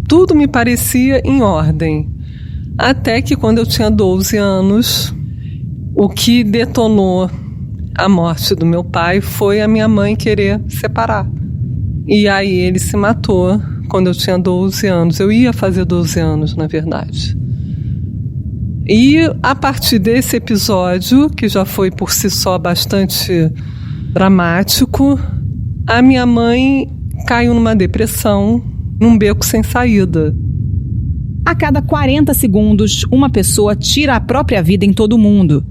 Tudo me parecia em ordem. Até que quando eu tinha 12 anos, o que detonou a morte do meu pai foi a minha mãe querer separar. E aí ele se matou quando eu tinha 12 anos. Eu ia fazer 12 anos, na verdade. E a partir desse episódio, que já foi por si só bastante dramático, a minha mãe caiu numa depressão, num beco sem saída. A cada 40 segundos, uma pessoa tira a própria vida em todo o mundo.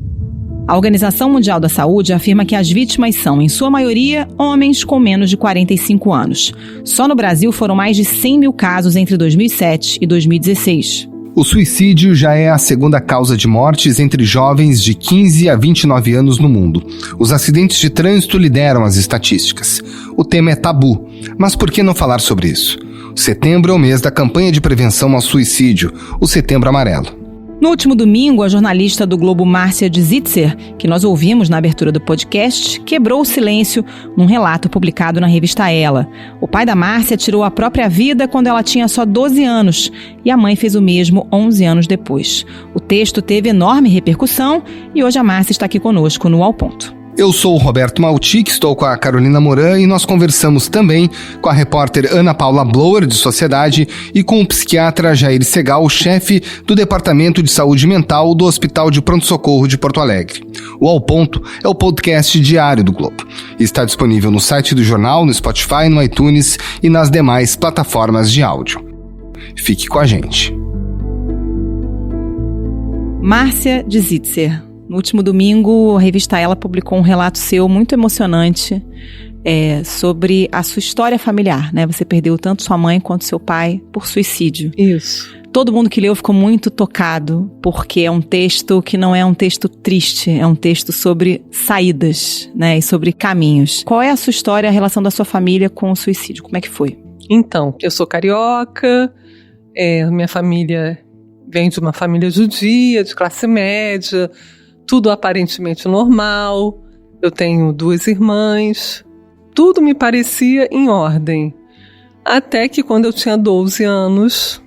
A Organização Mundial da Saúde afirma que as vítimas são, em sua maioria, homens com menos de 45 anos. Só no Brasil foram mais de 100 mil casos entre 2007 e 2016. O suicídio já é a segunda causa de mortes entre jovens de 15 a 29 anos no mundo. Os acidentes de trânsito lideram as estatísticas. O tema é tabu, mas por que não falar sobre isso? Setembro é o mês da campanha de prevenção ao suicídio, o Setembro Amarelo. No último domingo, a jornalista do Globo Márcia de Zitzer, que nós ouvimos na abertura do podcast, quebrou o silêncio num relato publicado na revista Ela. O pai da Márcia tirou a própria vida quando ela tinha só 12 anos e a mãe fez o mesmo 11 anos depois. O texto teve enorme repercussão e hoje a Márcia está aqui conosco no Ao Ponto. Eu sou o Roberto Maltic, estou com a Carolina Moran e nós conversamos também com a repórter Ana Paula Blower, de Sociedade, e com o psiquiatra Jair Segal, chefe do Departamento de Saúde Mental do Hospital de Pronto-Socorro de Porto Alegre. O Ao Ponto é o podcast diário do Globo. Está disponível no site do jornal, no Spotify, no iTunes e nas demais plataformas de áudio. Fique com a gente. Márcia de Zitzer. No último domingo, a revista Ela publicou um relato seu muito emocionante sobre a sua história familiar, né? Você perdeu tanto sua mãe quanto seu pai por suicídio. Isso. Todo mundo que leu ficou muito tocado, porque é um texto que não é um texto triste, é um texto sobre saídas, né? E sobre caminhos. Qual é a sua história, a relação da sua família com o suicídio? Como é que foi? Então, eu sou carioca, minha família vem de uma família judia, de classe média, tudo aparentemente normal. Eu tenho 2 irmãs. Tudo me parecia em ordem. Até que quando eu tinha 12 anos,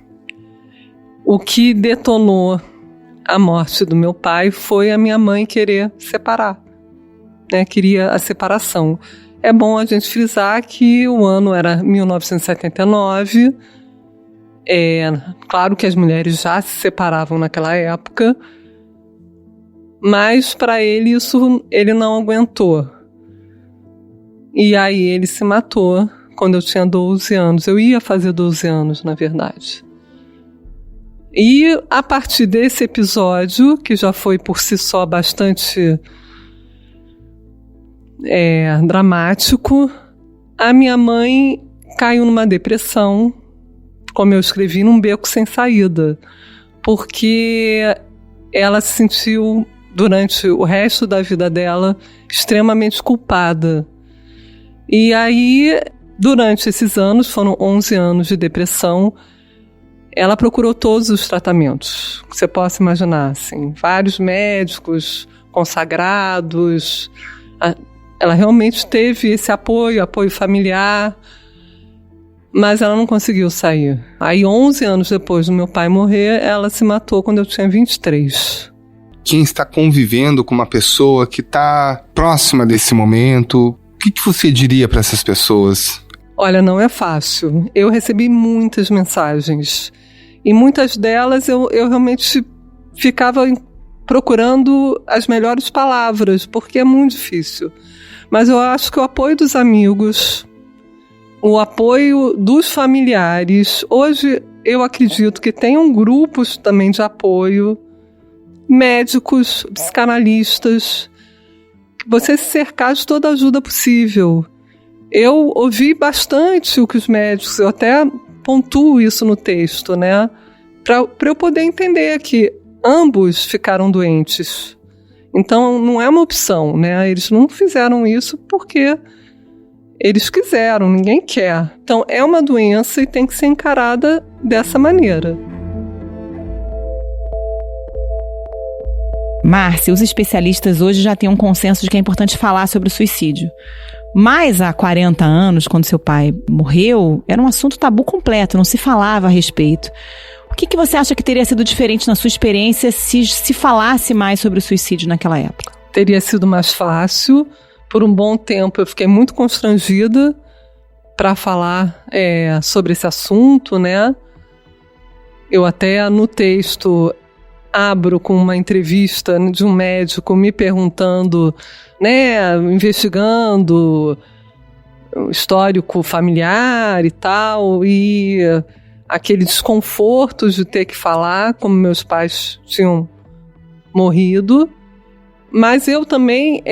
o que detonou a morte do meu pai foi a minha mãe querer separar, né? Queria a separação. É bom a gente frisar que o ano era 1979. Claro que as mulheres já se separavam naquela época, mas para ele isso ele não aguentou. E aí ele se matou quando eu tinha 12 anos. Eu ia fazer 12 anos, na verdade. E a partir desse episódio, que já foi por si só bastante dramático, a minha mãe caiu numa depressão, como eu escrevi, num beco sem saída, porque ela se sentiu, durante o resto da vida dela, extremamente culpada. E aí, durante esses anos, foram 11 anos de depressão, ela procurou todos os tratamentos que você possa imaginar, assim, vários médicos consagrados. Ela realmente teve esse apoio familiar, mas ela não conseguiu sair. Aí, 11 anos depois do meu pai morrer, ela se matou quando eu tinha 23. Quem está convivendo com uma pessoa que está próxima desse momento, o que você diria para essas pessoas? Olha, não é fácil. Eu recebi muitas mensagens e muitas delas eu realmente ficava procurando as melhores palavras, porque é muito difícil. Mas eu acho que o apoio dos amigos, o apoio dos familiares, hoje eu acredito que tenham grupos também de apoio, médicos, psicanalistas, você se cercar de toda a ajuda possível. Eu ouvi bastante o que os médicos, eu até pontuo isso no texto, né? Para eu poder entender que ambos ficaram doentes. Então não é uma opção, né? Eles não fizeram isso porque eles quiseram, ninguém quer. Então é uma doença e tem que ser encarada dessa maneira. Márcia, os especialistas hoje já têm um consenso de que é importante falar sobre o suicídio. Mas há 40 anos, quando seu pai morreu, era um assunto tabu completo, não se falava a respeito. O que você acha que teria sido diferente na sua experiência se falasse mais sobre o suicídio naquela época? Teria sido mais fácil. Por um bom tempo eu fiquei muito constrangida para falar sobre esse assunto, né? Eu até no texto abro com uma entrevista de um médico me perguntando, né, investigando o histórico familiar e tal, e aquele desconforto de ter que falar como meus pais tinham morrido. Mas eu também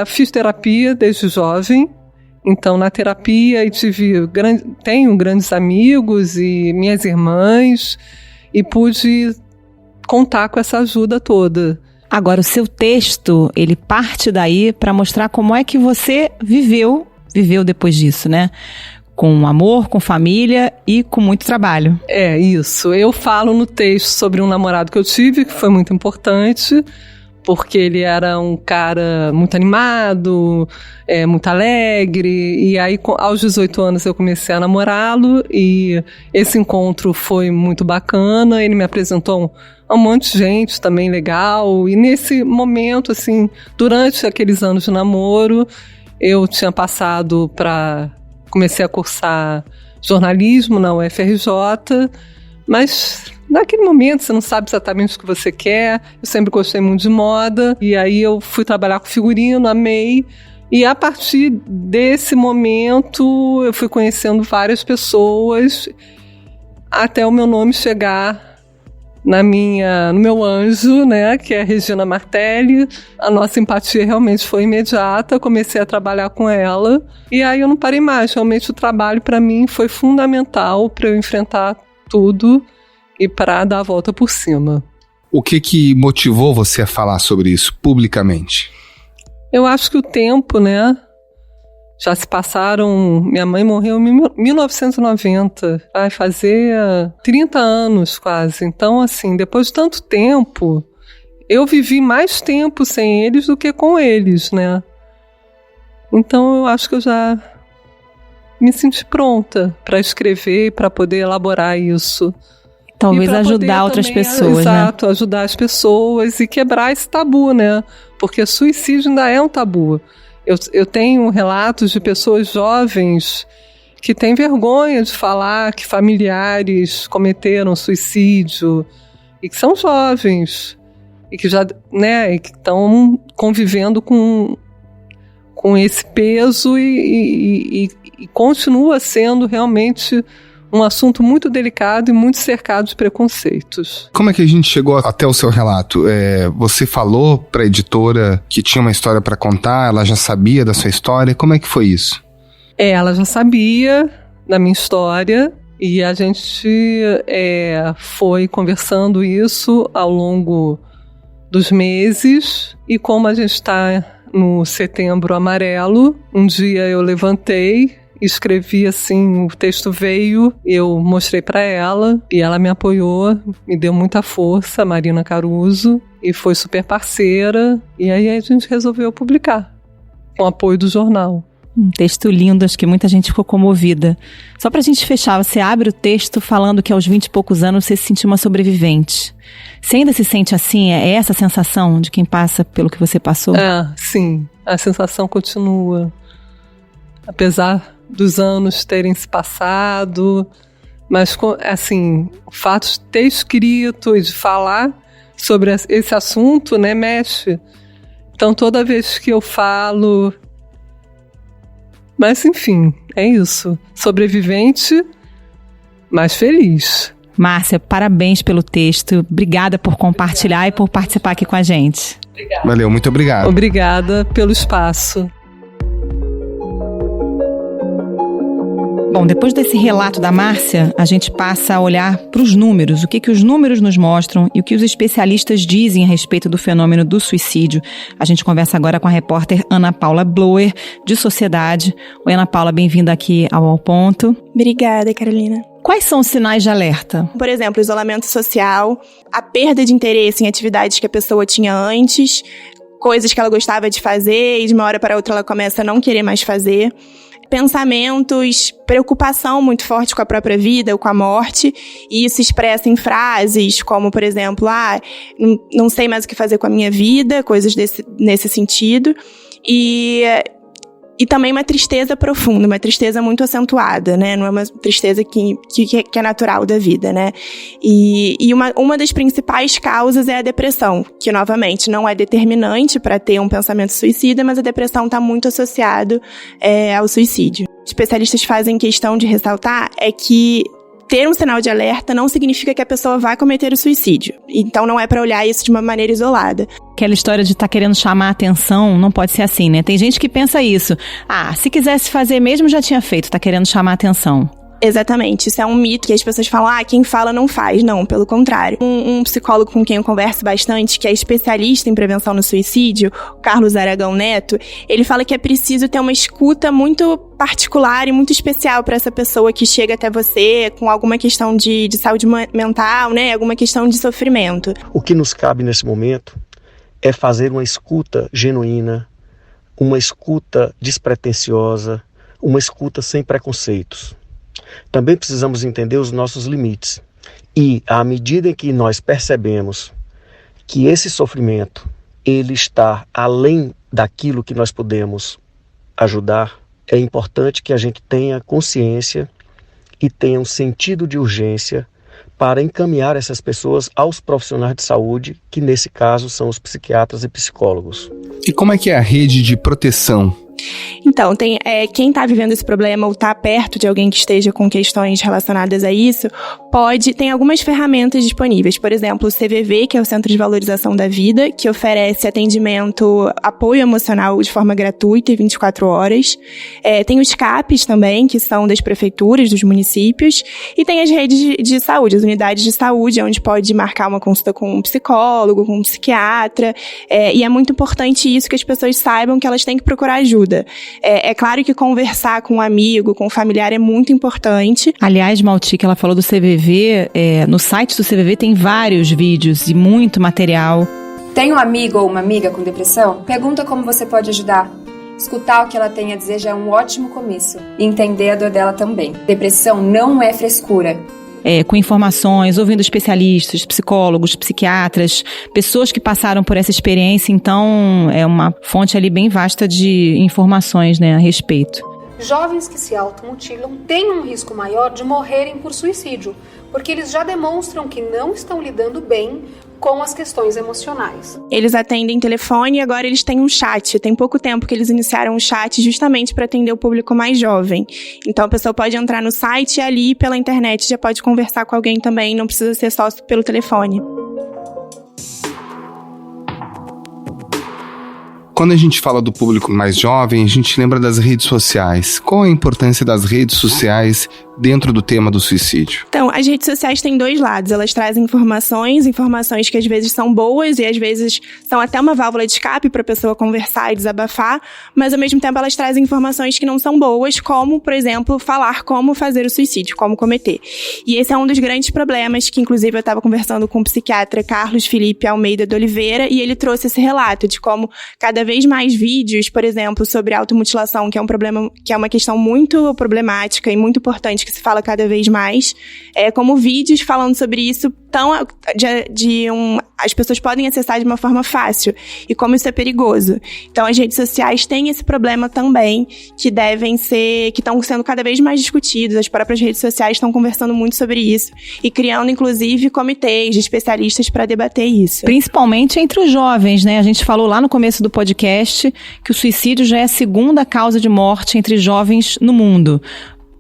fiz terapia desde jovem, então na terapia tenho grandes amigos e minhas irmãs, e pude contar com essa ajuda toda. Agora, o seu texto, ele parte daí para mostrar como é que você viveu depois disso, né? Com amor, com família e com muito trabalho. É, isso. Eu falo no texto sobre um namorado que eu tive, que foi muito importante, porque ele era um cara muito animado, muito alegre, e aí aos 18 anos eu comecei a namorá-lo, e esse encontro foi muito bacana. Ele me apresentou a um monte de gente também legal, e nesse momento, assim, durante aqueles anos de namoro, eu tinha comecei a cursar jornalismo na UFRJ, mas naquele momento você não sabe exatamente o que você quer. Eu sempre gostei muito de moda, e aí eu fui trabalhar com figurino, amei, e a partir desse momento eu fui conhecendo várias pessoas até o meu nome chegar no meu anjo, né, que é a Regina Martelli. A nossa empatia realmente foi imediata, comecei a trabalhar com ela, e aí eu não parei mais. Realmente o trabalho para mim foi fundamental para eu enfrentar tudo e para dar a volta por cima. O que motivou você a falar sobre isso publicamente? Eu acho que o tempo, né? Já se passaram... Minha mãe morreu em 1990. Vai fazer 30 anos quase. Então, assim, depois de tanto tempo, eu vivi mais tempo sem eles do que com eles, né? Então, eu acho que eu já me senti pronta para escrever e para poder elaborar isso. Talvez ajudar outras pessoas, né? Exato, ajudar as pessoas e quebrar esse tabu, né? Porque suicídio ainda é um tabu. Eu tenho relatos de pessoas jovens que têm vergonha de falar que familiares cometeram suicídio e que são jovens e que já, né, e que estão convivendo com esse peso e continua sendo realmente um assunto muito delicado e muito cercado de preconceitos. Como é que a gente chegou até o seu relato? Você falou para a editora que tinha uma história para contar, ela já sabia da sua história, como é que foi isso? Ela já sabia da minha história e a gente foi conversando isso ao longo dos meses, e como a gente está no Setembro Amarelo, um dia eu levantei, escrevi assim, o texto veio, eu mostrei para ela e ela me apoiou, me deu muita força, Marina Caruso, e foi super parceira, e aí a gente resolveu publicar, com o apoio do jornal. Um texto lindo, acho que muita gente ficou comovida. Só pra gente fechar, você abre o texto falando que aos 20 e poucos anos você se sentiu uma sobrevivente. Você ainda se sente assim? É essa a sensação de quem passa pelo que você passou? Sim, a sensação continua. Apesar dos anos terem se passado, mas assim, o fato de ter escrito e de falar sobre esse assunto, né, mexe. Então toda vez que eu falo, mas enfim, é isso, sobrevivente, mas feliz. Márcia, parabéns pelo texto, obrigada por compartilhar e por participar aqui com a gente. Obrigada. Valeu, muito obrigado. Obrigada pelo espaço. Bom, depois desse relato da Márcia, a gente passa a olhar para os números, o que os números nos mostram e o que os especialistas dizem a respeito do fenômeno do suicídio. A gente conversa agora com a repórter Ana Paula Blower, de Sociedade. Oi, Ana Paula, bem-vinda aqui ao Ponto. Obrigada, Carolina. Quais são os sinais de alerta? Por exemplo, isolamento social, a perda de interesse em atividades que a pessoa tinha antes, coisas que ela gostava de fazer e de uma hora para outra ela começa a não querer mais fazer. Pensamentos, preocupação muito forte com a própria vida ou com a morte, e isso se expressa em frases como, por exemplo, não sei mais o que fazer com a minha vida, coisas nesse sentido, e também uma tristeza profunda, uma tristeza muito acentuada, né? Não é uma tristeza que é natural da vida, né? E uma das principais causas é a depressão, que, novamente, não é determinante para ter um pensamento suicida, mas a depressão está muito associado ao suicídio. Especialistas fazem questão de ressaltar que ter um sinal de alerta não significa que a pessoa vai cometer o suicídio. Então não é para olhar isso de uma maneira isolada. Aquela história de estar querendo chamar a atenção não pode ser assim, né? Tem gente que pensa isso. Se quisesse fazer mesmo já tinha feito, tá querendo chamar a atenção. Exatamente, isso é um mito que as pessoas falam, quem fala não faz. Não, pelo contrário. Um psicólogo com quem eu converso bastante, que é especialista em prevenção no suicídio, Carlos Aragão Neto, ele fala que é preciso ter uma escuta muito particular e muito especial para essa pessoa que chega até você com alguma questão de saúde mental, né, alguma questão de sofrimento. O que nos cabe nesse momento é fazer uma escuta genuína, uma escuta despretensiosa, uma escuta sem preconceitos. Também precisamos entender os nossos limites. E, à medida em que nós percebemos que esse sofrimento ele está além daquilo que nós podemos ajudar, é importante que a gente tenha consciência e tenha um sentido de urgência para encaminhar essas pessoas aos profissionais de saúde, que nesse caso são os psiquiatras e psicólogos. E como é que é a rede de proteção? Então, quem está vivendo esse problema ou está perto de alguém que esteja com questões relacionadas a isso, tem algumas ferramentas disponíveis. Por exemplo, o CVV, que é o Centro de Valorização da Vida, que oferece atendimento, apoio emocional de forma gratuita e 24 horas. Tem os CAPs também, que são das prefeituras, dos municípios. E tem as redes de saúde, as unidades de saúde, onde pode marcar uma consulta com um psicólogo, com um psiquiatra. E é muito importante isso, que as pessoas saibam que elas têm que procurar ajuda. É claro que conversar com um amigo, com um familiar é muito importante. Aliás, Maltica, ela falou do CVV, no site do CVV tem vários vídeos e muito material. Tem um amigo ou uma amiga com depressão? Pergunta como você pode ajudar. Escutar o que ela tem a dizer já é um ótimo começo. E entender a dor dela também. Depressão não é frescura. Com informações, ouvindo especialistas, psicólogos, psiquiatras, pessoas que passaram por essa experiência, então é uma fonte ali bem vasta de informações, né, a respeito. Jovens que se automutilam têm um risco maior de morrerem por suicídio, porque eles já demonstram que não estão lidando bem com as questões emocionais. Eles atendem telefone e agora eles têm um chat. Tem pouco tempo que eles iniciaram um chat justamente para atender o público mais jovem. Então a pessoa pode entrar no site e ali pela internet já pode conversar com alguém também, não precisa ser só pelo telefone. Quando a gente fala do público mais jovem, a gente lembra das redes sociais. Qual a importância das redes sociais dentro do tema do suicídio? Então, as redes sociais têm dois lados. Elas trazem informações que às vezes são boas e às vezes são até uma válvula de escape para a pessoa conversar e desabafar, mas ao mesmo tempo elas trazem informações que não são boas, como, por exemplo, falar como fazer o suicídio, como cometer. E esse é um dos grandes problemas que, inclusive, eu estava conversando com o psiquiatra Carlos Felipe Almeida de Oliveira e ele trouxe esse relato de como cada vez mais vídeos, por exemplo, sobre automutilação, que é um problema, que é uma questão muito problemática e muito importante que se fala cada vez mais, como vídeos falando sobre isso as pessoas podem acessar de uma forma fácil e como isso é perigoso. Então as redes sociais têm esse problema também, que estão sendo cada vez mais discutidos. As próprias redes sociais estão conversando muito sobre isso e criando inclusive comitês de especialistas para debater isso. Principalmente entre os jovens, né? A gente falou lá no começo do podcast que o suicídio já é a segunda causa de morte entre jovens no mundo.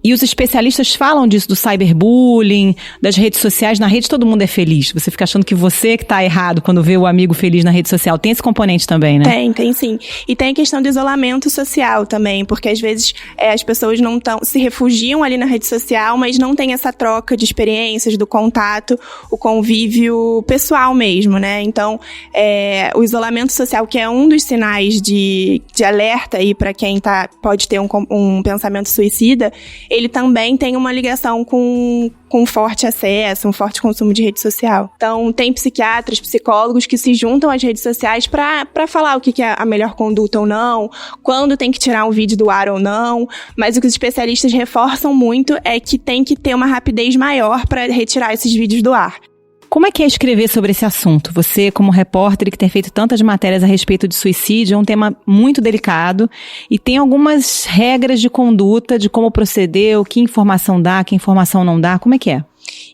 E os especialistas falam disso, do cyberbullying, das redes sociais. Na rede todo mundo é feliz. Você fica achando que você que tá errado quando vê o amigo feliz na rede social. Tem esse componente também, né? Tem sim. E tem a questão do isolamento social também, porque às vezes as pessoas se refugiam ali na rede social, mas não tem essa troca de experiências, do contato, o convívio pessoal mesmo, né? Então, o isolamento social, que é um dos sinais de alerta aí para quem pode ter um pensamento suicida, ele também tem uma ligação com forte acesso, um forte consumo de rede social. Então, tem psiquiatras, psicólogos que se juntam às redes sociais para falar o que é a melhor conduta ou não, quando tem que tirar um vídeo do ar ou não, mas o que os especialistas reforçam muito é que tem que ter uma rapidez maior para retirar esses vídeos do ar. Como é que é escrever sobre esse assunto? Você, como repórter que tem feito tantas matérias a respeito de suicídio, é um tema muito delicado e tem algumas regras de conduta, de como proceder, o que informação dá, que informação não dá. Como é que é?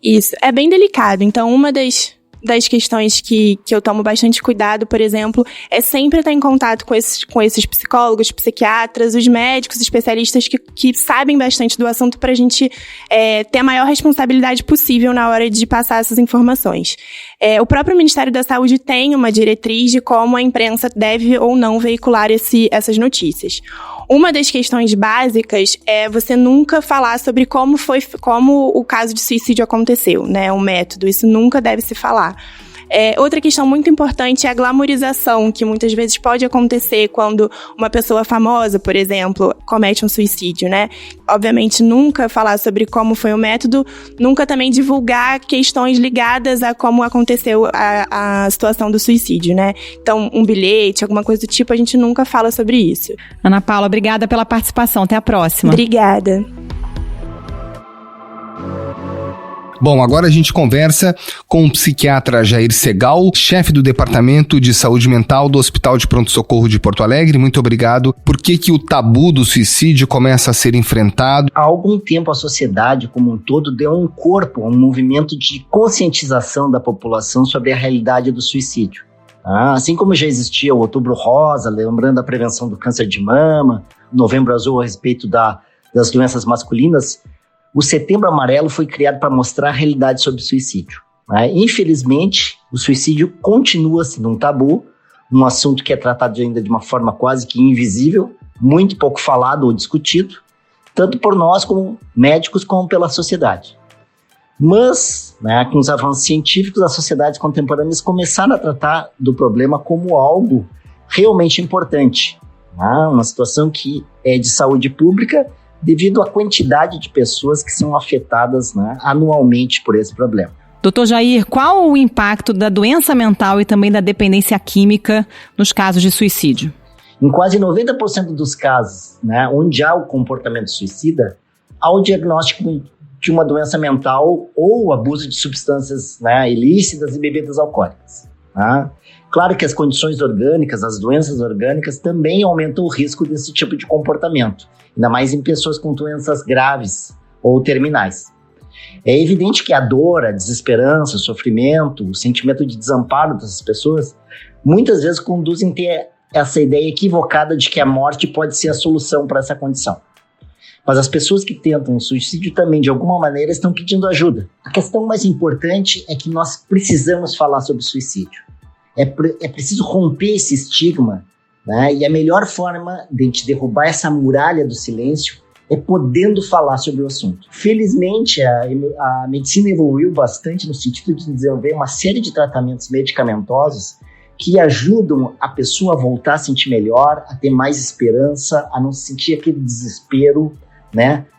Isso, é bem delicado. Então, uma das questões que eu tomo bastante cuidado, por exemplo, é sempre estar em contato com esses psicólogos, psiquiatras, os médicos, especialistas que sabem bastante do assunto para a gente ter a maior responsabilidade possível na hora de passar essas informações. O próprio Ministério da Saúde tem uma diretriz de como a imprensa deve ou não veicular essas notícias. Uma das questões básicas é você nunca falar sobre como o caso de suicídio aconteceu, né? O método, isso nunca deve se falar. Outra questão muito importante é a glamorização, que muitas vezes pode acontecer quando uma pessoa famosa, por exemplo, comete um suicídio, né? Obviamente, nunca falar sobre como foi o método, nunca também divulgar questões ligadas a como aconteceu a situação do suicídio, né? Então, um bilhete, alguma coisa do tipo, a gente nunca fala sobre isso. Ana Paula, obrigada pela participação. Até a próxima. Obrigada. Bom, agora a gente conversa com o psiquiatra Jair Segal, chefe do Departamento de Saúde Mental do Hospital de Pronto-Socorro de Porto Alegre. Muito obrigado. Por que o tabu do suicídio começa a ser enfrentado? Há algum tempo a sociedade como um todo deu um corpo a um movimento de conscientização da população sobre a realidade do suicídio. Assim como já existia o Outubro Rosa, lembrando a prevenção do câncer de mama, Novembro Azul a respeito das doenças masculinas, o Setembro Amarelo foi criado para mostrar a realidade sobre o suicídio. Infelizmente, o suicídio continua sendo um tabu, um assunto que é tratado ainda de uma forma quase que invisível, muito pouco falado ou discutido, tanto por nós como médicos, como pela sociedade. Mas, com os avanços científicos, as sociedades contemporâneas começaram a tratar do problema como algo realmente importante. Uma situação que é de saúde pública, devido à quantidade de pessoas que são afetadas anualmente por esse problema. Doutor Jair, qual o impacto da doença mental e também da dependência química nos casos de suicídio? Em quase 90% dos casos, onde há o comportamento suicida, há o diagnóstico de uma doença mental ou abuso de substâncias ilícitas e bebidas alcoólicas. Claro que as condições orgânicas, as doenças orgânicas também aumentam o risco desse tipo de comportamento, ainda mais em pessoas com doenças graves ou terminais. É evidente que a dor, a desesperança, o sofrimento, o sentimento de desamparo dessas pessoas, muitas vezes conduzem a ter essa ideia equivocada de que a morte pode ser a solução para essa condição. Mas as pessoas que tentam o suicídio também, de alguma maneira, estão pedindo ajuda. A questão mais importante é que nós precisamos falar sobre suicídio. É preciso romper esse estigma, e a melhor forma de a gente derrubar essa muralha do silêncio é podendo falar sobre o assunto. Felizmente, a medicina evoluiu bastante no sentido de desenvolver uma série de tratamentos medicamentosos que ajudam a pessoa a voltar a sentir melhor, a ter mais esperança, a não sentir aquele desespero,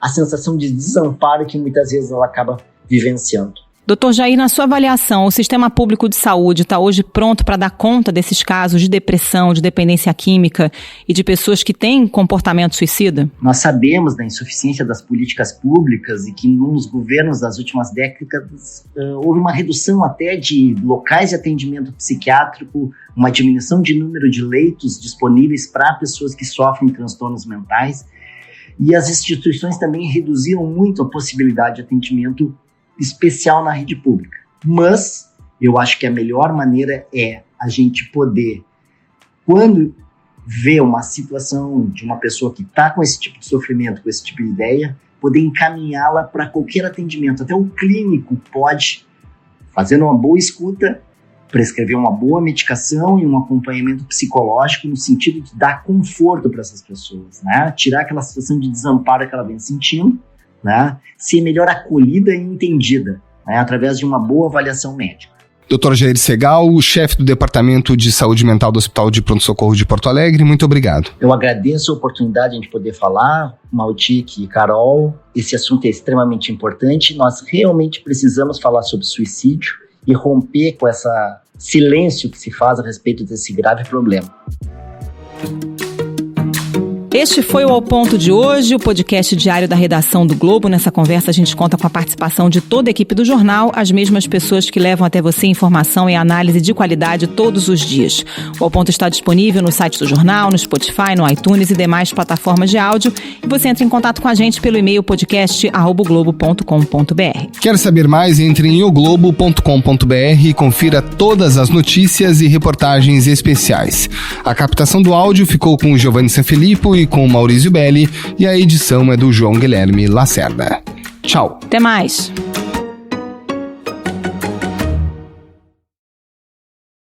a sensação de desamparo que muitas vezes ela acaba vivenciando. Doutor Jair, na sua avaliação, o sistema público de saúde está hoje pronto para dar conta desses casos de depressão, de dependência química e de pessoas que têm comportamento suicida? Nós sabemos da insuficiência das políticas públicas e que nos governos das últimas décadas houve uma redução até de locais de atendimento psiquiátrico, uma diminuição de número de leitos disponíveis para pessoas que sofrem transtornos mentais, e as instituições também reduziram muito a possibilidade de atendimento especial na rede pública. Mas eu acho que a melhor maneira é a gente poder, quando vê uma situação de uma pessoa que está com esse tipo de sofrimento, com esse tipo de ideia, poder encaminhá-la para qualquer atendimento. Até o clínico pode, fazendo uma boa escuta, prescrever uma boa medicação e um acompanhamento psicológico no sentido de dar conforto para essas pessoas, tirar aquela situação de desamparo que ela vem sentindo, ser melhor acolhida e entendida, através de uma boa avaliação médica. Dr. Jair Segal, chefe do Departamento de Saúde Mental do Hospital de Pronto-Socorro de Porto Alegre, muito obrigado. Eu agradeço a oportunidade de poder falar, Maltic e Carol. Esse assunto é extremamente importante. Nós realmente precisamos falar sobre suicídio e romper com esse silêncio que se faz a respeito desse grave problema. Este foi o Ao Ponto de hoje, o podcast diário da redação do Globo. Nessa conversa a gente conta com a participação de toda a equipe do jornal, as mesmas pessoas que levam até você informação e análise de qualidade todos os dias. O Ao Ponto está disponível no site do jornal, no Spotify, no iTunes e demais plataformas de áudio. E você entra em contato com a gente pelo e-mail podcast@oglobo.com.br. Quer saber mais? Entre em oglobo.com.br e confira todas as notícias e reportagens especiais. A captação do áudio ficou com o Giovanni Sanfilippo e com o Maurício Belli, e a edição é do João Guilherme Lacerda. Tchau. Até mais.